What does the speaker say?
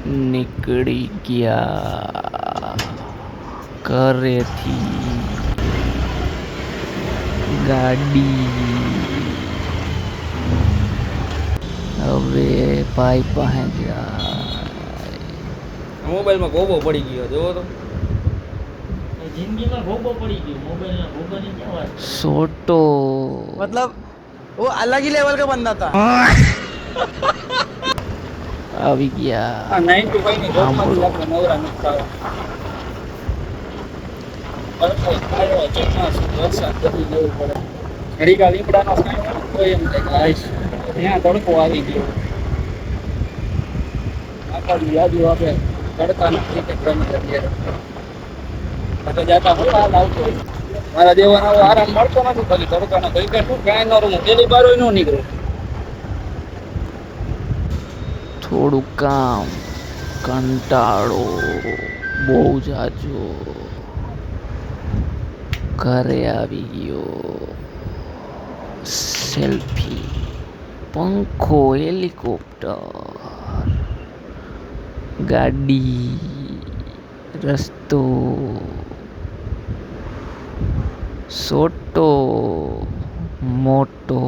નીકળી ગયા ઘરેથી ગાડી. હવે ભાઈ પાસે જાય. મોબાઈલમાં ગોબો પડી ગયો જોવો તો. જિંદગીમાં ગોબો પડી ગયો મોબાઈલના ગોબાની ક્યાં વાત. સોટો मतलब वो अलग ही लेवल का बंदा था. આવી ગયા. આ 95 ની ગોબમાંથી આપણે નવરા નથી થવા. વરસાદ પડી જવું પડે. ઘડીકા લીમડાનો સાંયો તો એમ થાય કે ત્યાં તડકો આવી ગયો. આખા યાદી આપે તડકા નથી કે ગમે ત્યારે તો જાતા હું હાલ આવતો હોય. મારા દેવાના આરામ મળતો નથી ખાલી તડકાના કઈ કઈ શું કાંઈ ન રહું પેલી બાર ન નીકળું. થોડું કામ કંટાળો બહુ જાજો. ઘરે આવી ગયો. સેલ્ફી પંખો હેલિકોપ્ટર ગાડી રસ્તો સોટો મોટો